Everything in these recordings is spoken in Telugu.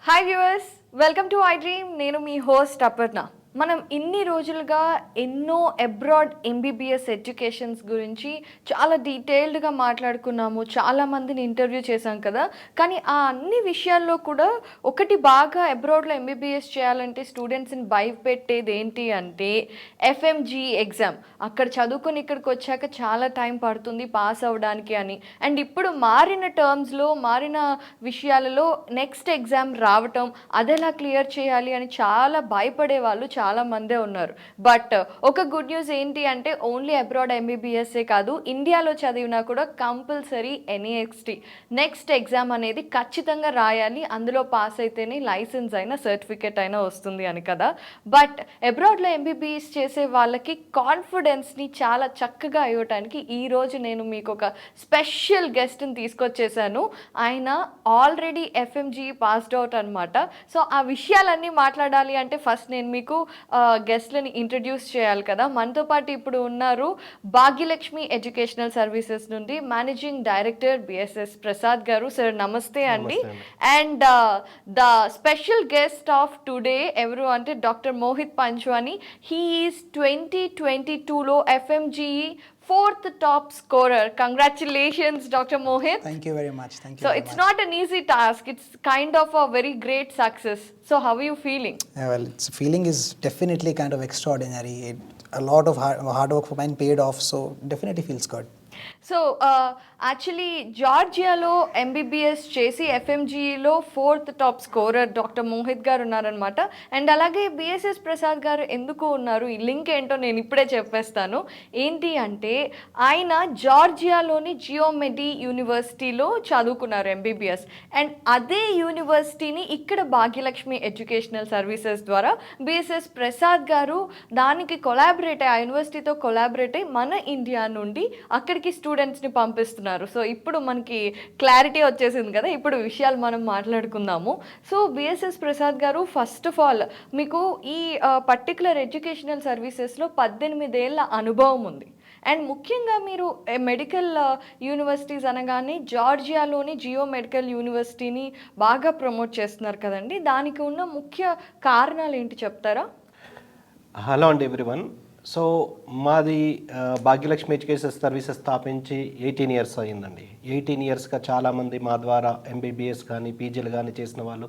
Hi viewers, welcome to iDream. నేను మీ హోస్ట్ అపర్ణ. మనం ఇన్ని రోజులుగా ఎన్నో అబ్రాడ్ MBBS ఎడ్యుకేషన్స్ గురించి చాలా డీటెయిల్డ్గా మాట్లాడుకున్నాము, చాలామందిని ఇంటర్వ్యూ చేశాం కదా. కానీ ఆ అన్ని విషయాల్లో కూడా ఒకటి బాగా అబ్రాడ్లో MBBS చేయాలంటే స్టూడెంట్స్ని భయపెట్టేది ఏంటి అంటే FMGE ఎగ్జామ్. అక్కడ చదువుకొని ఇక్కడికి వచ్చాక చాలా టైం పడుతుంది పాస్ అవ్వడానికి అని. అండ్ ఇప్పుడు మారిన టర్మ్స్లో మారిన విషయాలలో నెక్స్ట్ ఎగ్జామ్ రావటం, అదెలా క్లియర్ చేయాలి అని చాలా భయపడే వాళ్ళు చాలా మందే ఉన్నారు. బట్ ఒక గుడ్ న్యూస్ ఏంటి అంటే ఓన్లీ అబ్రాడ్ MBBSఏ కాదు, ఇండియాలో చదివినా కూడా కంపల్సరీ NEXT నెక్స్ట్ ఎగ్జామ్ అనేది ఖచ్చితంగా రాయాలి. అందులో పాస్ అయితేనే లైసెన్స్ అయినా సర్టిఫికేట్ అయినా వస్తుంది అని కదా. బట్ అబ్రాడ్లో MBBS చేసే వాళ్ళకి కాన్ఫిడెన్స్ని చాలా చక్కగా ఇవ్వటానికి ఈరోజు నేను మీకు ఒక స్పెషల్ గెస్ట్ని తీసుకొచ్చేసాను. ఆయన ఆల్రెడీ FMGE పాస్డ్ అవుట్ అనమాట. సో ఆ విషయాలన్నీ మాట్లాడాలి అంటే ఫస్ట్ నేను మీకు గెస్ట్లని ఇంట్రడ్యూస్ చేయాలి కదా. మనతో పాటు ఇప్పుడు ఉన్నారు భాగ్యలక్ష్మి ఎడ్యుకేషనల్ సర్వీసెస్ నుండి మేనేజింగ్ డైరెక్టర్ B.S.S.Prasad గారు. సార్ నమస్తే అండి. And the special guest of today ఎవరు అంటే doctor Mohit Panchwani. He is 2022లో FMGE 4th top scorer. Congratulations, Dr. Mohith. Thank you very much. Thank you. So it's not an easy task. It's kind of a very great success. So how are you feeling? Well, its feeling is definitely kind of extraordinary. A lot of hard work for mine paid off, so definitely feels good. So actually జార్జియాలో MBBS చేసి FMGEలో 4th top scorer doctor Mohit గారు ఉన్నారనమాట. అండ్ అలాగే B.S.S.Prasad గారు ఎందుకు ఉన్నారు, ఈ లింక్ ఏంటో నేను ఇప్పుడే చెప్పేస్తాను. ఏంటి అంటే ఆయన జార్జియాలోని జియోమెడి యూనివర్సిటీలో చదువుకున్నారు MBBS. అండ్ అదే యూనివర్సిటీని ఇక్కడ భాగ్యలక్ష్మి ఎడ్యుకేషనల్ సర్వీసెస్ ద్వారా B.S.S.Prasad గారు దానికి కొలాబరేట్ అయ్యి, ఆ యూనివర్సిటీతో కొలాబరేట్ అయ్యి మన ఇండియా నుండి అక్కడికి స్టూడెంట్స్ని పంపిస్తున్నారు. సో ఇప్పుడు మనకి క్లారిటీ వచ్చేసింది కదా, ఇప్పుడు విషయాలు మనం మాట్లాడుకుందాము. సో B.S.S.Prasad గారు, ఫస్ట్ ఆఫ్ ఆల్ మీకు ఈ పర్టికులర్ ఎడ్యుకేషనల్ సర్వీసెస్లో 18 ఏళ్ళ అనుభవం ఉంది. అండ్ ముఖ్యంగా మీరు మెడికల్ యూనివర్సిటీస్ అనగానే జార్జియాలోని జియో మెడికల్ యూనివర్సిటీని బాగా ప్రమోట్ చేస్తున్నారు కదండి. దానికి ఉన్న ముఖ్య కారణాలు ఏంటి చెప్తారా? హలో అండి ఎవ్రీవన్. సో మాది భాగ్యలక్ష్మి ఎడ్యుకేషన్ సర్వీసెస్ స్థాపించి 18 ఇయర్స్ అయ్యిందండి. 18 ఇయర్స్గా చాలామంది మా ద్వారా MBBS కానీ పీజీలు కానీ చేసిన వాళ్ళు,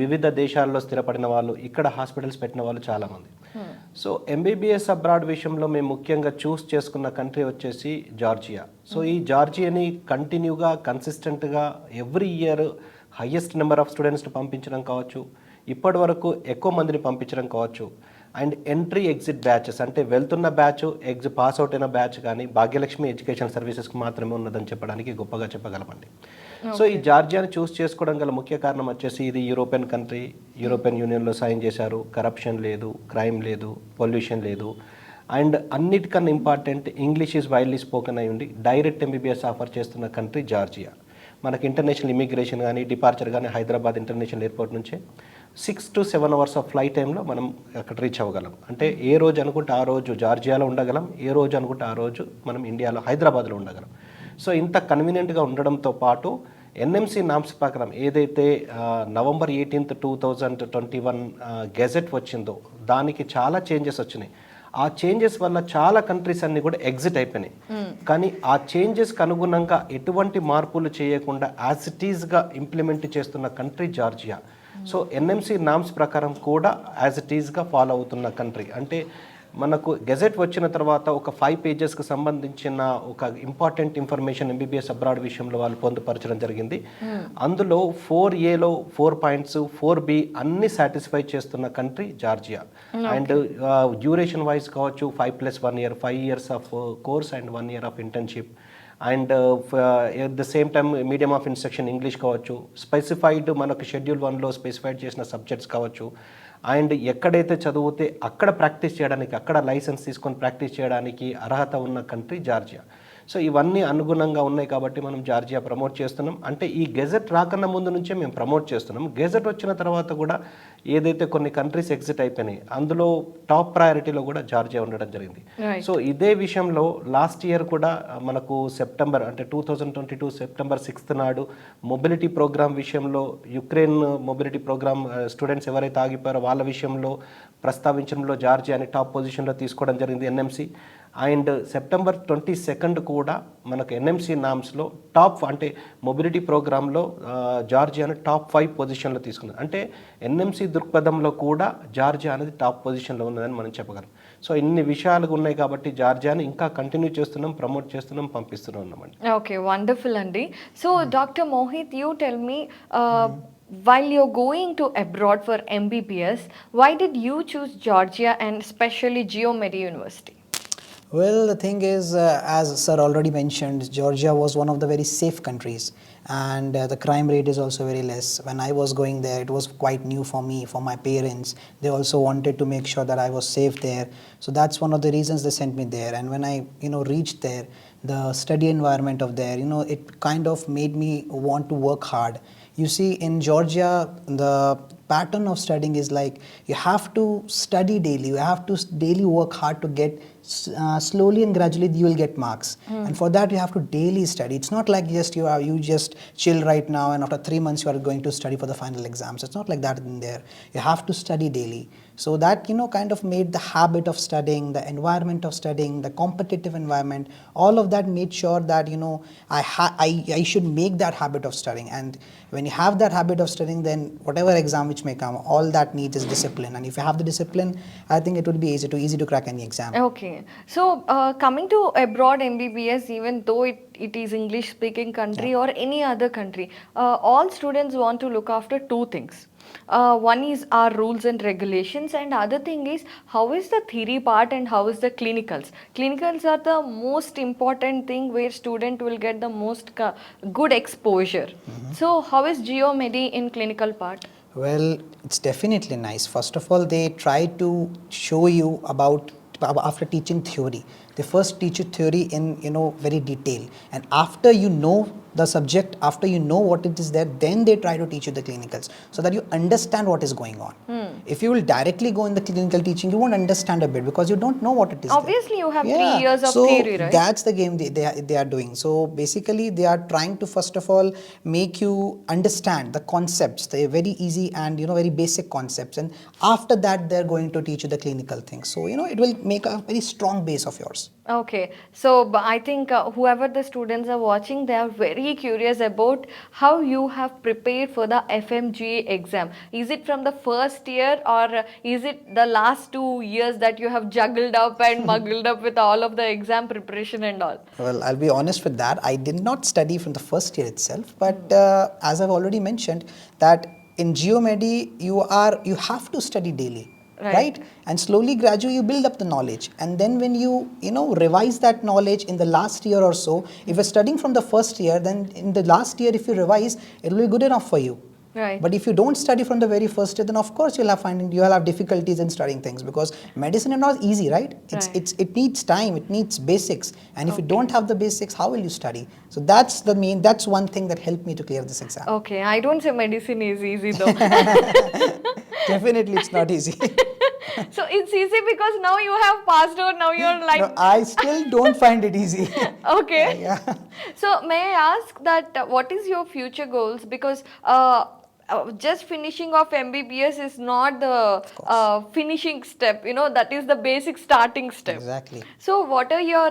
వివిధ దేశాల్లో స్థిరపడిన వాళ్ళు, ఇక్కడ హాస్పిటల్స్ పెట్టిన వాళ్ళు చాలామంది. సో MBBS అబ్రాడ్ విషయంలో మేము ముఖ్యంగా చూస్ చేసుకున్న కంట్రీ వచ్చేసి జార్జియా. సో ఈ జార్జియాని కంటిన్యూగా కన్సిస్టెంట్గా every year highest number of స్టూడెంట్స్ని పంపించడం కావచ్చు, ఇప్పటి వరకు ఎక్కువ మందిని పంపించడం కావచ్చు. అండ్ ఎంట్రీ ఎగ్జిట్ బ్యాచెస్ అంటే వెళ్తున్న బ్యాచ్ పాస్ అవుట్ అయిన బ్యాచ్ కానీ భాగ్యలక్ష్మి ఎడ్యుకేషన్ సర్వీసెస్కి మాత్రమే ఉన్నదని చెప్పడానికి గొప్పగా చెప్పగలమండి. సో ఈ జార్జియాని చూస్ చేసుకోవడం గల ముఖ్య కారణం వచ్చేసి ఇది యూరోపియన్ కంట్రీ, యూరోపియన్ యూనియన్లో సైన్ చేశారు, కరప్షన్ లేదు, క్రైమ్ లేదు, పొల్యూషన్ లేదు. అండ్ అన్నిటికన్నా important English is widely spoken అయి ఉండి డైరెక్ట్ MBBS ఆఫర్ చేస్తున్న కంట్రీ జార్జియా. మనకి ఇంటర్నేషనల్ ఇమిగ్రేషన్ కానీ డిపార్చర్ కానీ హైదరాబాద్ ఇంటర్నేషనల్ ఎయిర్పోర్ట్ నుంచే 6 to 7 అవర్స్ ఆఫ్ ఫ్లైట్ టైంలో మనం అక్కడ రీచ్ అవ్వగలం. అంటే ఏ రోజు అనుకుంటే ఆ రోజు జార్జియాలో ఉండగలం, ఏ రోజు అనుకుంటే ఆ రోజు మనం ఇండియాలో హైదరాబాద్లో ఉండగలం. సో ఇంత కన్వీనియంట్గా ఉండడంతో పాటు NMC నామ్స్ ప్రకారం ఏదైతే November 18th, 2021 గెజెట్ వచ్చిందో దానికి చాలా చేంజెస్ వచ్చినాయి. ఆ చేంజెస్ వల్ల చాలా కంట్రీస్ అన్ని కూడా ఎగ్జిట్ అయిపోయినాయి. కానీ ఆ చేంజెస్కి అనుగుణంగా ఎటువంటి మార్పులు చేయకుండా యాజ్ ఇట్ ఈజ్గా ఇంప్లిమెంట్ చేస్తున్న country Georgia. So NMC norms ప్రకారం కూడా యాజ్ ఇట్ ఈజ్గా ఫాలో అవుతున్న కంట్రీ. అంటే మనకు గెజెట్ వచ్చిన తర్వాత ఒక 5 పేజెస్కి సంబంధించిన ఒక ఇంపార్టెంట్ ఇన్ఫర్మేషన్ MBBS అబ్రాడ్ విషయంలో వాళ్ళు పొందుపరచడం జరిగింది. అందులో 4Aలో 4 పాయింట్స్, 4B అన్ని సాటిస్ఫై చేస్తున్న country Georgia. And duration wise కావచ్చు 5+1 year, 5 years of course and 1 year of internship. And at the same time medium of instruction English కావచ్చు, స్పెసిఫైడ్ మనకు షెడ్యూల్ 1లో స్పెసిఫైడ్ చేసిన సబ్జెక్ట్స్ కావచ్చు. అండ్ ఎక్కడైతే చదివితే అక్కడ ప్రాక్టీస్ చేయడానికి, అక్కడ లైసెన్స్ తీసుకొని ప్రాక్టీస్ చేయడానికి అర్హత ఉన్న కంట్రీ జార్జియా. సో ఇవన్నీ అనుగుణంగా ఉన్నాయి కాబట్టి మనం జార్జియా ప్రమోట్ చేస్తున్నాం. అంటే ఈ గెజెట్ రాకన్నా ముందు నుంచే మేము ప్రమోట్ చేస్తున్నాం. గెజెట్ వచ్చిన తర్వాత కూడా ఏదైతే కొన్ని కంట్రీస్ ఎగ్జిట్ అయిపోయినాయి అందులో టాప్ ప్రయారిటీలో కూడా జార్జియా ఉండడం జరిగింది. సో ఇదే విషయంలో లాస్ట్ ఇయర్ కూడా మనకు సెప్టెంబర్ అంటే 2022 సెప్టెంబర్ 6th నాడు మొబిలిటీ ప్రోగ్రామ్ విషయంలో యుక్రెయిన్ మొబిలిటీ ప్రోగ్రామ్ స్టూడెంట్స్ ఎవరైతే ఆగిపోయారో వాళ్ళ విషయంలో ప్రస్తావించడంలో జార్జియాని టాప్ పొజిషన్లో తీసుకోవడం జరిగింది ఎన్ఎంసీ. అండ్ సెప్టెంబర్ 22nd కూడా మనకు ఎన్ఎంసీ నామ్స్లో టాప్ అంటే మొబిలిటీ ప్రోగ్రాంలో జార్జియాని టాప్ 5 పొజిషన్లో తీసుకున్నది. అంటే ఎన్ఎంసీ దృక్పథంలో కూడా జార్జియా అనేది టాప్ పొజిషన్లో ఉన్నదని మనం చెప్పగలం. సో ఇన్ని విషయాలు ఉన్నాయి కాబట్టి జార్జియాని ఇంకా కంటిన్యూ చేస్తున్నాం, ప్రమోట్ చేస్తున్నాం, పంపిస్తున్నాం అన్నమాట. ఓకే, వండర్ఫుల్ అండి. So doctor Mohit, you tell me, while you're going to abroad for MBBS, why did you choose Georgia and especially GeoMedi University? Well, the thing is, as sir already mentioned, Georgia was one of the very safe countries, and the crime rate is also very less. When I was going there, it was quite new for me, for my parents. They also wanted to make sure that I was safe there. So that's one of the reasons they sent me there. And when I, reached there, the study environment of there, it kind of made me want to work hard. You see, in Georgia, the pattern of studying is like you have to study daily. You have to daily work hard to get slowly and gradually you will get marks. And for that you have to daily study. It's not like you just chill right now and after 3 months you are going to study for the final exams. It's not like that in there. You have to study daily. So that kind of made the habit of studying, the environment of studying, the competitive environment, all of that made sure that I should make that habit of studying. And when you have that habit of studying, then whatever exam which may come, all that needs is discipline. And if you have the discipline, I think it would be easy to crack any exam. Okay, so coming to abroad MBBS, even though it is English speaking country or any other country, all students want to look after two things. One is our rules and regulations, and other thing is how is the theory part and how is the clinicals. Clinicals are the most important thing where student will get the most good exposure. So how is GeoMedi in clinical part? Well, it's definitely nice. First of all, they try to show you about after teaching theory. They first teach you theory in very detail, and after you know the subject, after you know what it is there, then they try to teach you the clinicals so that you understand what is going on. If you will directly go in the clinical teaching, you won't understand a bit because you don't know what it is. Obviously you have 3 years of theory, right? That's the game they are doing. So basically they are trying to first of all make you understand the concepts, the very easy and very basic concepts, and after that they're going to teach you the clinical things. So it will make a very strong base of yours. Okay, so I think whoever the students are watching, they are very curious about how you have prepared for the FMGE exam. Is it from the first year or is it the last 2 years that you have juggled up and muggled up with all of the exam preparation and all? Well, I'll be honest with that. I did not study from the first year itself, but as I've already mentioned, that in GeoMedi you have to study daily. Right? And slowly, gradually, you build up the knowledge. And then when you revise that knowledge in the last year or so, if you're studying from the first year, then in the last year, if you revise, it will be good enough for you. Right. But if you don't study from the very first year, then of course you'll have difficulties in studying things, because medicine is not easy, right? It needs time, it needs basics, and if you don't have the basics, how will you study? So that's one thing that helped me to clear this exam. Okay, I don't say medicine is easy though. Definitely, it's not easy. So it's easy because now you have passed out. Now you're like. No, I still don't find it easy. Okay. Yeah. So may I ask that what is your future goals? Because just finishing off MBBS is not the finishing step. That is the basic starting step. Exactly. So what are your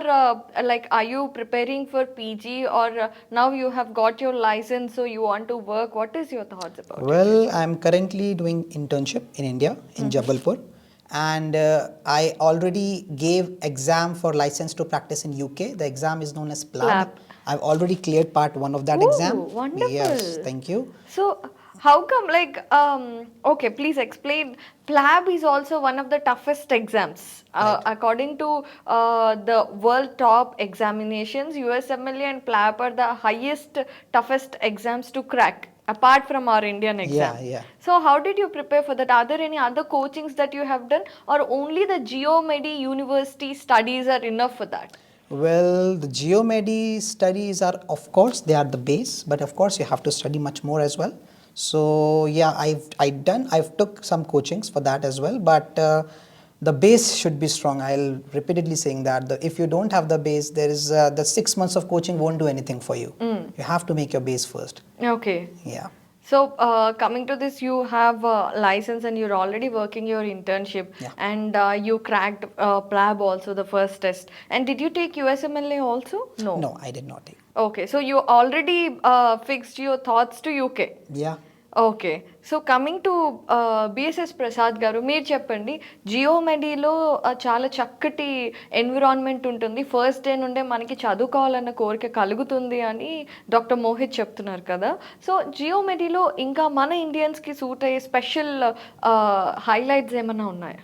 are you preparing for PG or now you have got your license, so you want to work? What is your thoughts about it? Well, I'm currently doing internship in India, in Jabalpur. And I already gave exam for license to practice in UK. The exam is known as PLAB. I've already cleared part 1 of that exam. Wonderful. Yes, thank you. So how come okay, please explain. PLAB is also one of the toughest exams. Right. According to the world top examinations, USMLE and PLAB are the highest, toughest exams to crack, apart from our Indian exam. Yeah. So how did you prepare for that? Are there any other coachings that you have done, or only the GeoMedi University studies are enough for that? Well, the geomedy studies are, of course, they are the base, but of course you have to study much more as well. So yeah, I've took some coachings for that as well, but the base should be strong. I'll repeatedly saying that if you don't have the base, there is the 6 months of coaching won't do anything for you. You have to make your base first. Okay. Yeah. So, coming to this, you have a license and you're already working your internship, Yeah. and you cracked PLAB also, the first test. And did you take USMLA also? No. No, I did not take. Okay, so you already fixed your thoughts to UK. Yeah. Okay so coming to BSS Prasad గారు, మీరు చెప్పండి, జియోమెడీలో చాలా చక్కటి ఎన్విరాన్మెంట్ ఉంటుంది, ఫస్ట్ డే నుండే మనకి చదువుకోవాలన్న కోరిక కలుగుతుంది అని డాక్టర్ మోహిత్ చెప్తున్నారు కదా. సో జియోమెడీలో ఇంకా మన ఇండియన్స్కి సూట్ అయ్యే స్పెషల్ హైలైట్స్ ఏమైనా ఉన్నాయా?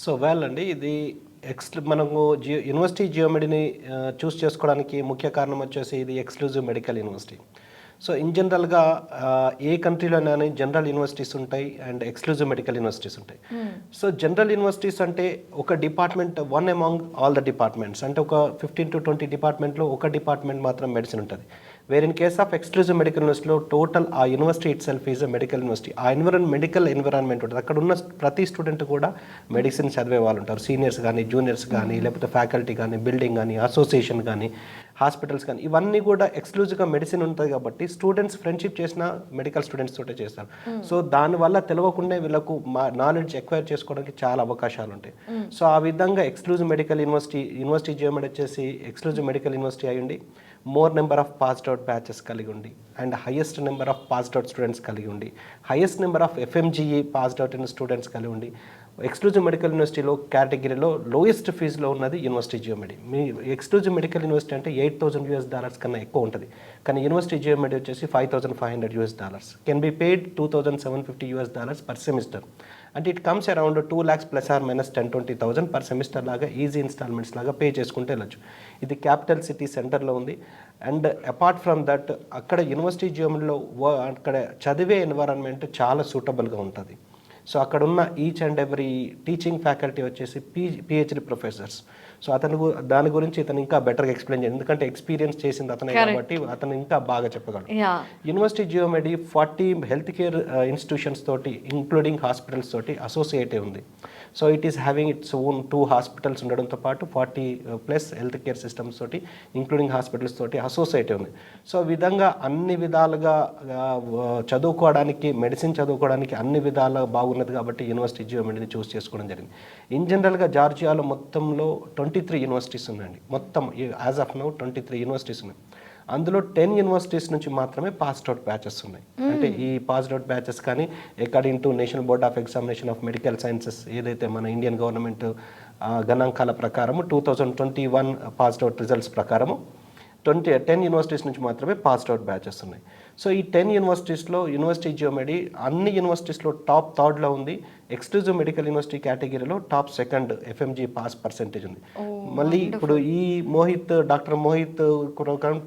సో అండి, ఇది మనము యూనివర్సిటీ జియోమెడీని చూస్ చేసుకోవడానికి ముఖ్య కారణం వచ్చేసి ఇది exclusive medical university. So in జనరల్గా ఏ కంట్రీలోనైనా జనరల్ యూనివర్సిటీస్ ఉంటాయి అండ్ ఎక్స్క్లూజివ్ మెడికల్ యూనివర్సిటీస్ ఉంటాయి. సో జనరల్ యూనివర్సిటీస్ అంటే ఒక department, one among all the departments, అంటే ఒక 15 to 20 డిపార్ట్మెంట్లో ఒక డిపార్ట్మెంట్ మాత్రం మెడిసిన్ ఉంటుంది. Where in case of exclusive medical యూనివర్సిటీలో టోటల్ ఆ university itself is a medical university. ఆ మెడికల్ ఎన్విరాన్మెంట్ ఉంటుంది. అక్కడ ఉన్న ప్రతి స్టూడెంట్ కూడా మెడిసిన్ చదివే వాళ్ళు ఉంటారు. సీనియర్స్ కానీ, జూనియర్స్ కానీ, లేకపోతే ఫ్యాకల్టీ కానీ, బిల్డింగ్ కానీ, అసోసియేషన్ కానీ, హాస్పిటల్స్ కానీ, ఇవన్నీ కూడా ఎక్స్క్లూజివ్గా మెడిసిన్ ఉంటుంది కాబట్టి స్టూడెంట్స్ ఫ్రెండ్షిప్ చేసిన మెడికల్ స్టూడెంట్స్ తోటే చేస్తారు. సో దానివల్ల తెలియకుండా వీళ్ళకు నాలెడ్జ్ ఎక్వైర్ చేసుకోవడానికి చాలా అవకాశాలు ఉంటాయి. సో ఆ విధంగా ఎక్స్క్లూజివ్ మెడికల్ యూనివర్సిటీ జియోమెడ్ వచ్చేసి ఎక్స్క్లూజివ్ మెడికల్ యూనివర్సిటీ అయ్యండి, more number of passed out batches కలిగి ఉండి, and highest number of passed out students కలిగి ఉండి, highest number of FMGE passed out అయిన స్టూడెంట్స్ కలిగి ఉండి, ఎక్స్క్లూజివ్ మెడికల్ యూనివర్సిటీలో కేటగిరీలో లోయెస్ట్ ఫీజులో ఉన్నది యూనివర్సిటీ జియోమెడీ. మీ ఎక్స్క్లూజివ్ మెడికల్ యూనివర్సిటీ అంటే $8,000 కన్నా ఎక్కువ ఉంటుంది, కానీ యూనివర్సిటీ జియోమెడీ వచ్చేసి $5,500 can be paid $2,750 per semester. అంటే it comes around 2 lakhs +or-10-20,000 per semester లాగా ఈజీ ఇన్స్టాల్మెంట్స్ లాగా పే చేసుకుంటే వెళ్ళచ్చు. ఇది క్యాపిటల్ సిటీ సెంటర్లో ఉంది. అండ్ అపార్ట్ ఫ్రమ్ దట్ అక్కడ యూనివర్సిటీ జియోమెడీలో అక్కడ చదివే ఎన్వైరాన్మెంట్ చాలా సూటబుల్గా ఉంటుంది. సో అక్కడ ఉన్న each and every teaching faculty వచ్చేసి PhD ప్రొఫెసర్స్. సో దాని గురించి ఇతను ఇంకా బెటర్గా ఎక్స్ప్లెయిన్ చేయాలి, ఎందుకంటే ఎక్స్పీరియన్స్ చేసింది అతనే కాబట్టి అతను ఇంకా బాగా చెప్పగలడు. యూనివర్సిటీ జియోమెడీ 40 హెల్త్ కేర్ ఇన్స్టిట్యూషన్స్ తోటి ఇంక్లూడింగ్ హాస్పిటల్స్ తోటి అసోసియేట్ ఉంది. So it is having its own 2 hospitals ఉండడంతో పాటు 40+ హెల్త్ కేర్ సిస్టమ్స్ తోటి ఇంక్లూడింగ్ హాస్పిటల్స్ తోటి అసోసియేట్ ఉంది. సో విధంగా అన్ని విధాలుగా చదువుకోవడానికి, మెడిసిన్ చదువుకోవడానికి అన్ని విధాలుగా బాగున్నది కాబట్టి యూనివర్సిటీ జియోమెడీని చూస్ చేసుకోవడం జరిగింది. ఇన్ జనరల్గా జార్జియాలో మొత్తంలో 23 యూనివర్సిటీస్ ఉన్నాయండి. మొత్తం యాజ్ ఆఫ్ నౌ 23 యూనివర్సిటీస్ ఉన్నాయి. అందులో 10 యూనివర్సిటీస్ నుంచి మాత్రమే పాస్డ్ అవుట్ బ్యాచెస్ ఉన్నాయి. అంటే ఈ పాస్డ్ అవుట్ బ్యాచెస్ కానీ according to national board of examination of medical sciences, ఏదైతే మన ఇండియన్ గవర్నమెంట్ గణాంకాల ప్రకారము 2021 పాస్డ్ అవుట్ రిజల్ట్స్ ప్రకారము 10 యూనివర్సిటీస్ నుంచి మాత్రమే పాస్డ్ అవుట్ బ్యాచెస్ ఉన్నాయి. సో ఈ 10 యూనివర్సిటీస్లో యూనివర్సిటీ జియోమెడీ అన్ని యూనివర్సిటీస్లో టాప్ 3rd ఉంది. ఎక్స్క్లూజివ్ మెడికల్ యూనివర్సిటీ కేటగిరీలో top 2nd FMGE pass percentage ఉంది. మళ్ళీ ఇప్పుడు ఈ డాక్టర్ మోహిత్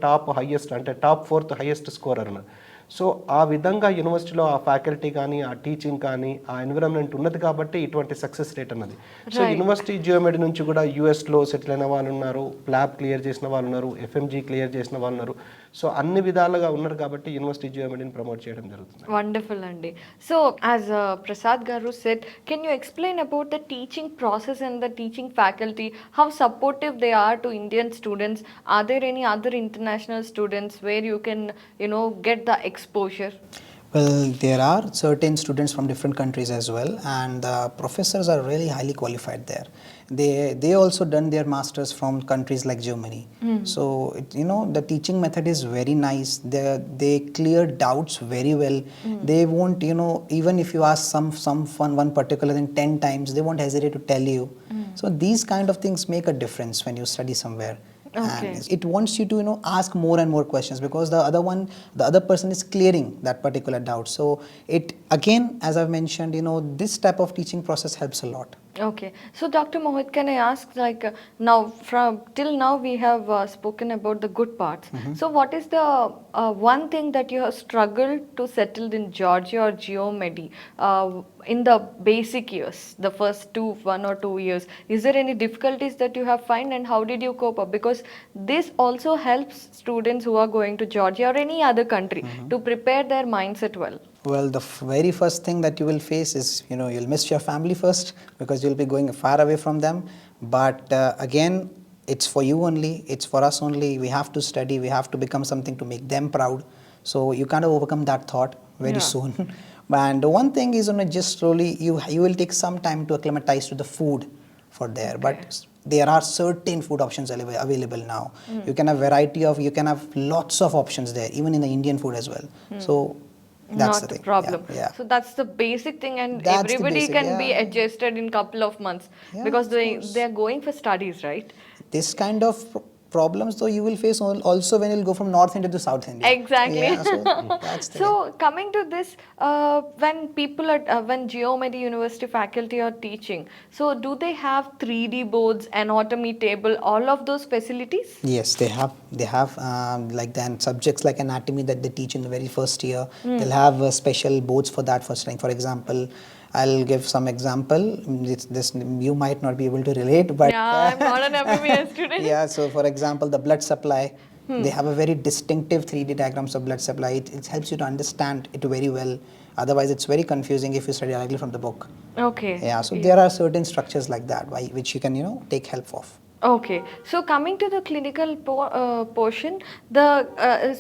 టాప్ హైయెస్ట్, అంటే టాప్ 4th హైయెస్ట్ స్కోరర్ అన్నారు. సో ఆ విధంగా యూనివర్సిటీలో ఆ ఫ్యాకల్టీ కానీ, ఆ టీచింగ్ కానీ, ఆ ఎన్విరాన్మెంట్ ఉన్నది కాబట్టి ఇటువంటి సక్సెస్ రేట్ అన్నది. సో యూనివర్సిటీ జియోమెడీ నుంచి కూడా యూఎస్లో సెటిల్ అయిన వాళ్ళు ఉన్నారు, ప్లాబ్ క్లియర్ చేసిన వాళ్ళు ఉన్నారు, FMG క్లియర్ చేసిన వాళ్ళు ఉన్నారు. సో అన్ని విధాలుగా ఉన్నారు కాబట్టి యూనివర్సిటీ జియోమెడీని ప్రమోట్ చేయడం జరుగుతుంది. వండర్ఫుల్ అండి. సో యాజ్ ప్రసాద్ గారు said, can you explain about the teaching process and the teaching faculty, how supportive they are to Indian students? Are there any other international students where you can get the exposure? Well, there are certain students from different countries as well, and the professors are really highly qualified there. They also done their masters from countries like Germany. So the teaching method is very nice. They clear doubts very well. They won't even if you ask one particular thing 10 times, they won't hesitate to tell you. So these kind of things make a difference when you study somewhere. Okay. And it wants you to ask more and more questions, because the other person is clearing that particular doubt. So it again, as I've mentioned, this type of teaching process helps a lot. Okay. So, Dr. Mohit, can I ask, like, now, from till now, we have spoken about the good parts. So, what is the one thing that you have struggled to settle in Georgia or Geomedi in the basic years, the first 1 or 2 years? Is there any difficulties that you have find, and how did you cope up? Because this also helps students who are going to Georgia or any other country to prepare their mindset well. Well, the very first thing that you will face is, you'll miss your family first because you'll be going far away from them. But again, it's for you only, it's for us only. We have to study, we have to become something to make them proud. So you kind of overcome that thought very Yeah. soon. And one thing is, just slowly, you will take some time to acclimatize to the food for there. Okay. But there are certain food options available now. You can have you can have lots of options there, even in the Indian food as well. So that's Not the a thing. problem. Yeah. So that's the basic thing, and That's the everybody basic, can be yeah. adjusted in couple of months Yeah, because of they course. they're going for studies, right? This kind of problems, though, you will face also when you'll go from North India to South India. Exactly. Yeah, so that's the thing. So coming to this, when people are when Geomedi University faculty are teaching, so do they have 3D boards, anatomy table, all of those facilities? Yes, they have. They have like then subjects like anatomy that they teach in the very first year. They'll have special boards for that first time. For example, I'll give some example. This you might not be able to relate, but Yeah, I'm not an MBBS student. yeah. So, for example, the blood supply. They have a very distinctive 3D diagrams of blood supply. It helps you to understand it very well. Otherwise, it's very confusing if you study directly from the book. Okay. Yeah. So there are certain structures like that which you can take help of. Okay, so coming to the clinical portion,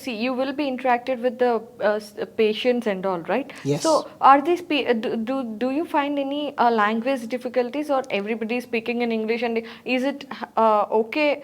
see, you will be interacted with the patients and all, right? Yes. So are these do you find any language difficulties, or everybody speaking in English, and is it okay?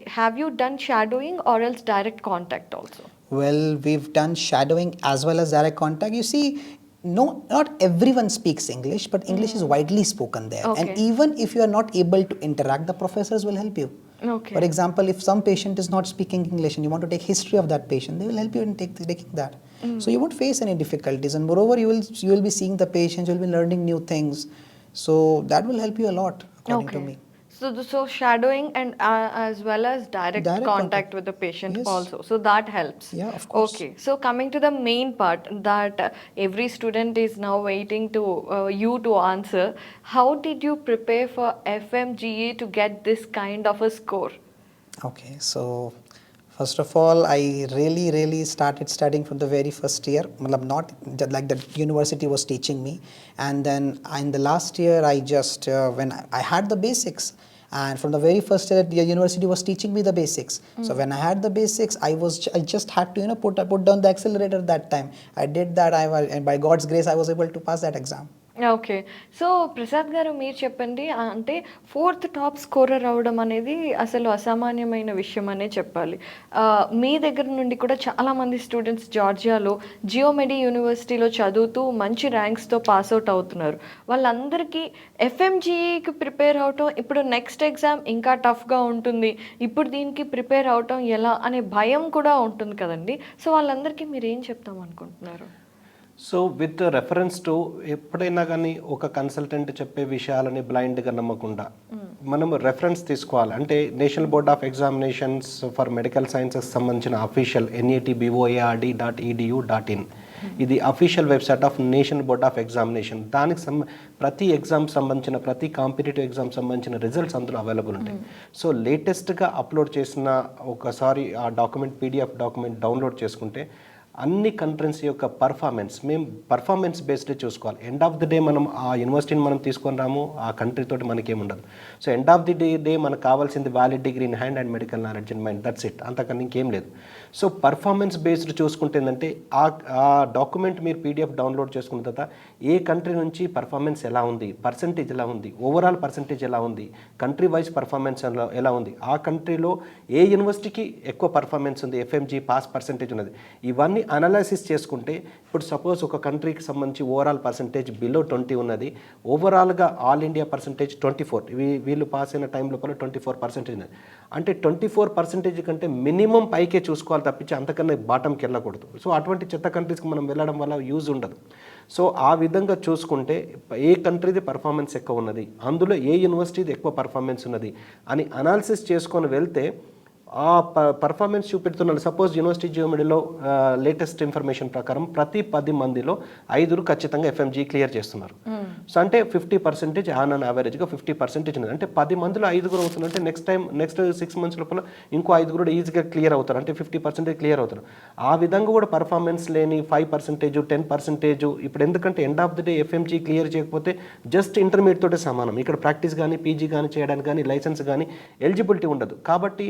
Have you done shadowing or else direct contact also? Well, we've done shadowing as well as direct contact. You see, no, not everyone speaks English, but English is widely spoken there. Okay. And even if you are not able to interact, the professors will help you. Okay. For example, if some patient is not speaking English and you want to take history of that patient, they will help you in taking that. So you won't face any difficulties. And moreover, you will be seeing the patients, you will be learning new things. So that will help you a lot, according to me. So shadowing and as well as direct Direct contact contact. with the patient Yes. also. So that helps. Yeah, of course. Okay. So coming to the main part that every student is now waiting to you to answer. How did you prepare for FMGE to get this kind of a score? Okay, so first of all, I really started studying from the very first year. Matlab not like the university was teaching me, and then in the last year, I just when I had the basics, and from the very first year, the university was teaching me the basics. So when I had the basics, I just had to put down the accelerator that time. I did that. And by God's grace, I was able to pass that exam. Okay so Prasad గారు మీరు చెప్పండి అంటే 4th టాప్ స్కోరర్ అవడం అనేది అసలు అసామాన్యమైన విషయం అనే చెప్పాలి మీ దగ్గర నుండి కూడా చాలామంది స్టూడెంట్స్ జార్జియాలో జియోమెడి యూనివర్సిటీలో చదువుతూ మంచి ర్యాంక్స్తో పాస్అవుట్ అవుతున్నారు వాళ్ళందరికీ ఎఫ్ఎంజీఈకి ప్రిపేర్ అవటం ఇప్పుడు నెక్స్ట్ ఎగ్జామ్ ఇంకా టఫ్గా ఉంటుంది ఇప్పుడు దీనికి ప్రిపేర్ అవటం ఎలా అనే భయం కూడా ఉంటుంది కదండి సో వాళ్ళందరికీ మీరు ఏం చెప్తాం అనుకుంటున్నారు సో విత్ రెఫరెన్స్ టు ఎప్పుడైనా కానీ ఒక కన్సల్టెంట్ చెప్పే విషయాలని బ్లైండ్గా నమ్మకుండా మనం రెఫరెన్స్ తీసుకోవాలి అంటే national board of examinations for medical sciences సంబంధించిన అఫీషియల్ NATBOARD.edu.in ఇది official website of national board of examination దానికి ప్రతి ఎగ్జామ్ సంబంధించిన ప్రతి కాంపిటేటివ్ ఎగ్జామ్ సంబంధించిన రిజల్ట్స్ అందులో అవైలబుల్ ఉంటాయి సో లేటెస్ట్గా అప్లోడ్ చేసిన ఒకసారి ఆ డాక్యుమెంట్ PDF డాక్యుమెంట్ డౌన్లోడ్ చేసుకుంటే అన్ని కంట్రీస్ యొక్క పర్ఫార్మెన్స్ మేము పర్ఫార్మెన్స్ బేస్డ్ చూసుకోవాలి ఎండ్ ఆఫ్ ది డే మనం ఆ యూనివర్సిటీని మనం తీసుకొని రాము ఆ కంట్రీ తోటి మనకేముండదు so end of the day మనకు కావాల్సింది valid degree in hand and medical knowledge in mind that's it అంతకన్నా ఇంకేం లేదు సో పర్ఫార్మెన్స్ బేస్డ్ చూసుకుంటే ఏంటంటే ఆ డాక్యుమెంట్ మీరు PDF డౌన్లోడ్ చేసుకున్న తర్వాత ఏ కంట్రీ నుంచి పర్ఫార్మెన్స్ ఎలా ఉంది పర్సంటేజ్ ఎలా ఉంది ఓవరాల్ పర్సంటేజ్ ఎలా ఉంది కంట్రీ వైజ్ పర్ఫార్మెన్స్ ఎలా ఉంది ఆ కంట్రీలో ఏ యూనివర్సిటీకి ఎక్కువ పర్ఫార్మెన్స్ ఉంది FMG పాస్ పర్సంటేజ్ ఉన్నది ఇవన్నీ అనాలసిస్ చేసుకుంటే ఇప్పుడు సపోజ్ ఒక కంట్రీకి సంబంధించి ఓవరాల్ పర్సంటేజ్ బిలో 20 ఉన్నది, ఓవరాల్గా ఆల్ ఇండియా పర్సంటేజ్ 24, వీళ్ళు పాస్ అయిన టైం లోపల 24% ఉన్నది. అంటే 24% కంటే మినిమం పైకే చూసుకోవాలి తప్పించి అంతకన్నా బాటంకి వెళ్ళకూడదు. సో అటువంటి చెత్త కంట్రీస్కి మనం వెళ్ళడం వల్ల యూజ్ ఉండదు. సో ఆ విధంగా చూసుకుంటే ఏ కంట్రీది పర్ఫార్మెన్స్ ఎక్కువ ఉన్నది, అందులో ఏ యూనివర్సిటీది ఎక్కువ పర్ఫార్మెన్స్ ఉన్నది అని అనాలిసిస్ చేసుకొని వెళ్తే ఆ పర్ఫార్మెన్స్ చూపెడుతున్నారు. సపోజ్ యూనివర్సిటీ జియోమెడీలో లేటెస్ట్ ఇన్ఫర్మేషన్ ప్రకారం ప్రతి 10 మందిలో 5 ఖచ్చితంగా FMGE క్లియర్ చేస్తున్నారు. సో అంటే 50% ఆన్ యావరేజ్గా 50% ఉన్నది. అంటే 10 మందిలో 5 అవుతున్నారు. అంటే నెక్స్ట్ 6 months లోపల ఇంకో 5 కూడా ఈజీగా క్లియర్ అవుతారు. అంటే 50% క్లియర్ అవుతారు. ఆ విధంగా కూడా పర్ఫార్మెన్స్ లేని 5%, 10% ఇప్పుడు ఎందుకంటే end of the day FMGE clear చేయకపోతే జస్ట్ ఇంటర్మీడియట్ తోటే సమానం. ఇక్కడ ప్రాక్టీస్ కానీ పీజీ కానీ చేయడానికి కానీ లైసెన్స్ కానీ ఎలిజిబిలిటీ ఉండదు. కాబట్టి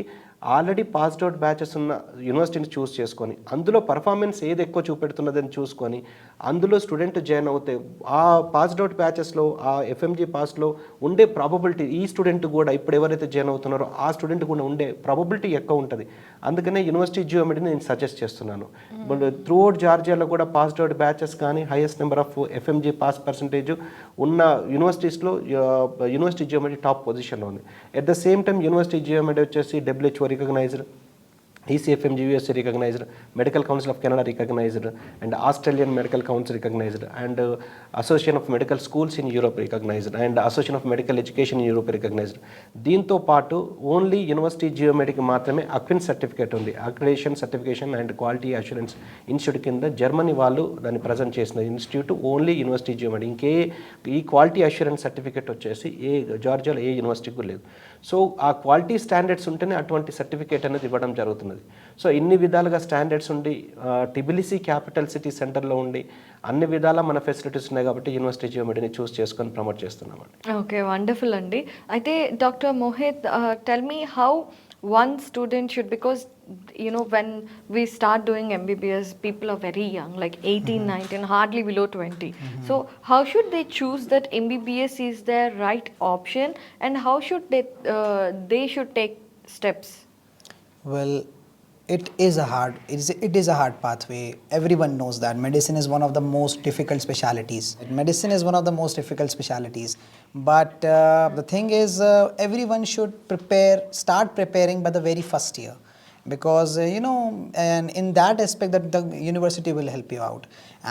ఆల్రెడీ పాస్డ్ అవుట్ బ్యాచెస్ ఉన్న యూనివర్సిటీని చూస్ చేసుకొని అందులో పర్ఫార్మెన్స్ ఏది ఎక్కువ చూపెడుతున్నదని చూసుకొని అందులో స్టూడెంట్ జాయిన్ అవుతే ఆ పాస్డ్ అవుట్ బ్యాచెస్లో ఆ FMGE పాస్లో ఉండే ప్రాబబిలిటీ ఈ స్టూడెంట్ కూడా ఇప్పుడు ఎవరైతే జాయిన్ అవుతున్నారో ఆ స్టూడెంట్ కూడా ఉండే ప్రాబబిలిటీ ఎక్కువ ఉంటుంది. అందుకనే యూనివర్సిటీ జియోమెడీని నేను సజెస్ట్ చేస్తున్నాను. త్రూ అవుట్ జార్జియాలో కూడా పాస్డ్ అవుట్ బ్యాచెస్ కానీ highest number of FMGE pass percentage ఉన్న యూనివర్సిటీస్లో యూనివర్సిటీ జియోమెడీ టాప్ పొజిషన్లో ఉంది. At the same time university జియోమెడీ వచ్చేసి WHO recognized, ECFMG USA recognized, Medical Council of Canada recognized, and Australian Medical Council recognized, and Association of Medical Schools in Europe recognized, and Association of Medical Education in Europe recognized. దీంతో పాటు ఓన్లీ యూనివర్సిటీ జియోమెడీకి మాత్రమే అక్విన్ సర్టిఫికేట్ ఉంది. Accreditation certification and quality assurance institute కింద జర్మనీ వాళ్ళు దాన్ని ప్రజెంట్ చేసిన ఇన్స్టిట్యూట్ ఓన్లీ యూనివర్సిటీ జియోమెడీ. ఈ క్వాలిటీ అష్యూరెన్స్ సర్టిఫికేట్ వచ్చేసి జార్జియాలో ఏ యూనివర్సిటీకి లేదు. సో ఆ క్వాలిటీ స్టాండర్డ్స్ ఉంటేనే అటువంటి సర్టిఫికేట్ అనేది ఇవ్వడం జరుగుతున్నది. సో ఇన్ని విధాలుగా స్టాండర్డ్స్ ఉండి టిబిలిసి క్యాపిటల్ సిటీ సెంటర్లో ఉండి అన్ని విధాలా మన ఫెసిలిటీస్ ఉన్నాయి కాబట్టి యూనివర్సిటీ జియోమెడీని చూస్ చేసుకొని ప్రమోట్ చేస్తున్నామండి. ఓకే, వండర్ఫుల్ అండి. అయితే doctor Mohit, tell me how one student should, because when we start doing MBBS, people are very young, like 18, 19, hardly below 20. So how should they choose that MBBS is their right option, and how should they should take steps? Well, it is a hard pathway. Everyone knows that medicine is one of the most difficult specialties. But the thing is, everyone should start preparing by the very first year, because and in that aspect that the university will help you out.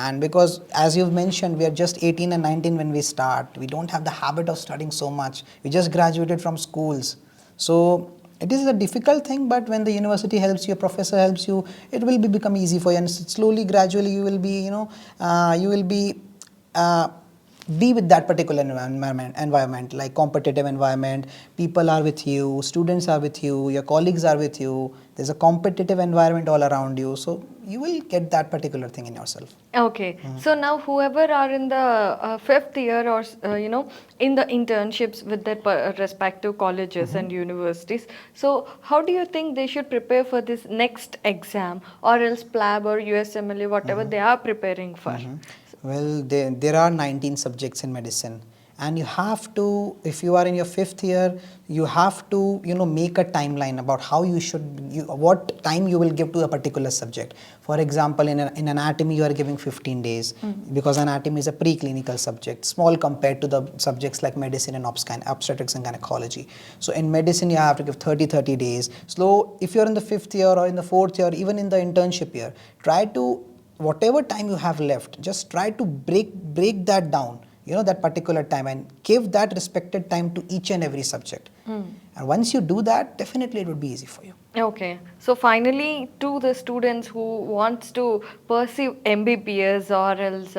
And because as you've mentioned, we are just 18 and 19 when we start. We don't have the habit of studying so much. We just graduated from schools. So it is a difficult thing, but when the university helps you, a professor helps you, it will become easy for you, and slowly, gradually, you will be with that particular environment, like competitive environment. People are with you, students are with you, your colleagues are with you. There's a competitive environment all around you, so you will get that particular thing in yourself. Okay, so now whoever are in the 5th year or in the internships with their respective colleges and universities, so how do you think they should prepare for this next exam, or else PLAB or USMLE, whatever they are preparing for? Well, there are 19 subjects in medicine, and you have to, if you are in your 5th year, you have to make a timeline about how what time you will give to a particular subject. For example, in anatomy you are giving 15 days, because anatomy is a preclinical subject, small compared to the subjects like medicine and obstetrics and gynecology. So in medicine you have to give 30 days. So if you're in the 5th year or in the 4th year, even in the internship year, try to, whatever time you have left, just try to break that down, that particular time, and give that respected time to each and every subject. And once you do that, definitely it would be easy for you. Okay, so finally, to the students who wants to pursue MBBS, or else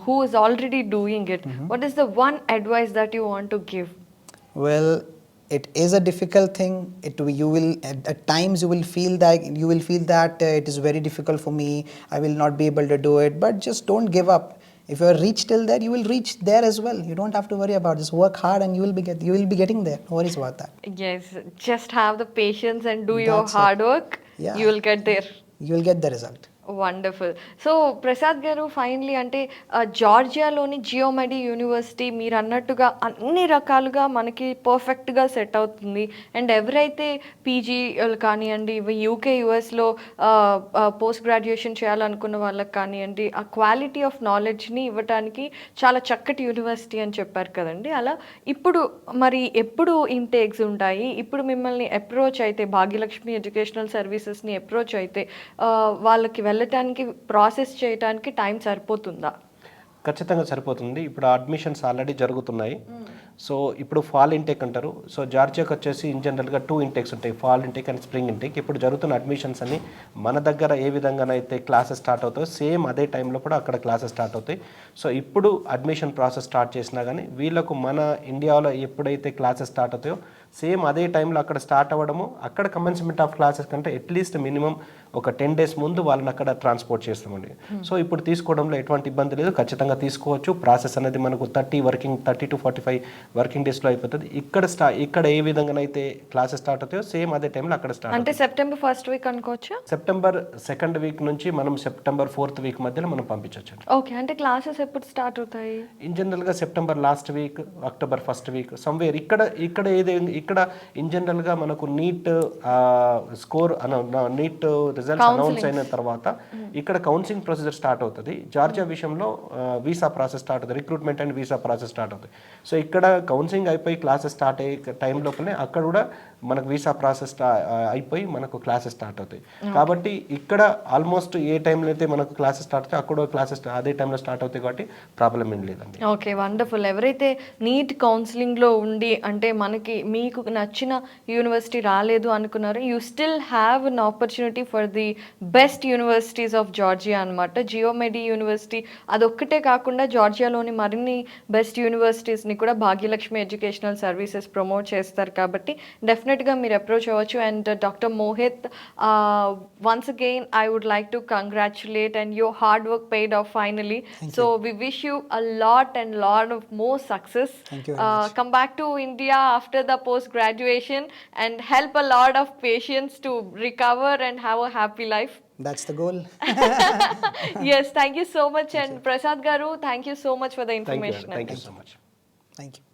who is already doing it, what is the one advice that you want to give? Well, it is a difficult thing. You will at times you will feel that it is very difficult for me, I will not be able to do it, but just don't give up. If you are reached till there, you will reach there as well. You don't have to worry about this. Work hard and you will be getting there. No worries about that. Yes, just have the patience and do your hard work. Yeah. You will get there. You will get the result. Wonderful. So Prasad గారు ఫైనలీ అంటే జార్జియాలోని జియోమెడి యూనివర్సిటీ మీరు అన్నట్టుగా అన్ని రకాలుగా మనకి పర్ఫెక్ట్గా సెట్ అవుతుంది. అండ్ ఎవరైతే పీజీ కానివ్వండి, యూకే యుఎస్లో పోస్ట్ గ్రాడ్యుయేషన్ చేయాలనుకున్న వాళ్ళకి కానివ్వండి, ఆ క్వాలిటీ ఆఫ్ నాలెడ్జ్ని ఇవ్వడానికి చాలా చక్కటి యూనివర్సిటీ అని చెప్పారు కదండి. అలా ఇప్పుడు మరి ఎప్పుడు ఇంటేక్స్ ఉంటాయి? ఇప్పుడు మిమ్మల్ని అప్రోచ్ అయితే భాగ్యలక్ష్మి ఎడ్యుకేషనల్ సర్వీసెస్ని అప్రోచ్ అయితే వాళ్ళకి వెళ్ళటానికి ప్రాసెస్ చేయడానికి టైం సరిపోతుందా? ఖచ్చితంగా సరిపోతుంది. ఇప్పుడు అడ్మిషన్స్ ఆల్రెడీ జరుగుతున్నాయి. సో ఇప్పుడు ఫాల్ ఇంటేక్ అంటారు. సో జార్జియాకి వచ్చేసి ఇన్ జనరల్గా 2 ఇంటేక్స్ ఉంటాయి, fall intake and spring intake. ఇప్పుడు జరుగుతున్న అడ్మిషన్స్ అన్ని మన దగ్గర ఏ విధంగానైతే క్లాసెస్ స్టార్ట్ అవుతాయో సేమ్ అదే టైంలో కూడా అక్కడ క్లాసెస్ స్టార్ట్ అవుతాయి. సో ఇప్పుడు అడ్మిషన్ ప్రాసెస్ స్టార్ట్ చేసినా కానీ వీళ్ళకు మన ఇండియాలో ఎప్పుడైతే క్లాసెస్ స్టార్ట్ అవుతాయో సేమ్ అదే టైంలో అక్కడ స్టార్ట్ అవ్వడము, అక్కడ కమెన్స్మెంట్ ఆఫ్ క్లాసెస్ కంటే అట్లీస్ట్ మినిమం ఒక 10 days ముందు వాళ్ళని అక్కడ ట్రాన్స్పోర్ట్ చేస్తామండి. సో ఇప్పుడు తీసుకోవడంలో ఎటువంటి ఇబ్బంది లేదు, ఖచ్చితంగా తీసుకోవచ్చు. ప్రాసెస్ అనేది మనకు 30 to 45 వర్కింగ్ డేస్లో అయిపోతుంది. ఇక్కడ ఏ విధంగానైతే క్లాసెస్ స్టార్ట్ అవుతాయో సేమ్ అదే టైంలో అక్కడ స్టార్ట్ అంటే సెప్టెంబర్ 1st వీక్ అనుకోవచ్చా? సెప్టెంబర్ 2nd వీక్ నుంచి మనం సెప్టెంబర్ 4th వీక్ మధ్యలో మనం పంపించవచ్చు. ఓకే, అంటే క్లాసెస్ ఎప్పుడు స్టార్ట్ అవుతాయి? ఇన్ జనరల్గా September last week, October 1st week somewhere. ఇక్కడ ఇన్ జనరల్గా మనకు neat score NEET results announce అయిన తర్వాత ఇక్కడ కౌన్సిలింగ్ ప్రొసీజర్ స్టార్ట్ అవుతుంది. జార్జియా విషయంలో వీసా ప్రాసెస్ స్టార్ట్ అవుతుంది, recruitment and visa process start అవుతుంది. సో ఇక్కడ కౌన్సిలింగ్ అయిపోయి క్లాసెస్ స్టార్ట్ అయ్యే టైం లోపలనే అక్కడ కూడా మనకు వీసా ప్రాసెస్ అయిపోయి మనకు క్లాసెస్ స్టార్ట్ అవుతాయి. కాబట్టి ఇక్కడ ఆల్మోస్ట్ ఏ టైంలో అయితే మనకు క్లాసెస్ స్టార్ట్ అవుతాయి అక్కడ క్లాసెస్ అదే టైంలో స్టార్ట్ అవుతాయి, కాబట్టి ప్రాబ్లం ఏం లేదండి. Okay, wonderful. ఎవరైతే నీట్ కౌన్సిలింగ్లో ఉండి అంటే మీకు నచ్చిన యూనివర్సిటీ రాలేదు అనుకున్నారు, you still have an opportunity for the best universities of Georgia అనమాట. జియోమెడి యూనివర్సిటీ అదొక్కటే కాకుండా జార్జియాలోని మరిన్ని బెస్ట్ యూనివర్సిటీస్ని కూడా భాగ్యలక్ష్మి ఎడ్యుకేషనల్ సర్వీసెస్ ప్రమోట్ చేస్తారు. కాబట్టి డెఫినెట్గా మీరు అప్రోచ్ అవ్వచ్చు. And doctor Mohit, once again I would like to congratulate and your hard work paid off finally. So we wish you a lot of more success. Thank you very much. Come back to India after the post graduation and help a lot of patients to recover and have a happy life. That's the goal. Yes, thank you so much. And Prasad garu, thank you so much for the information. Thank you so much. Thank you.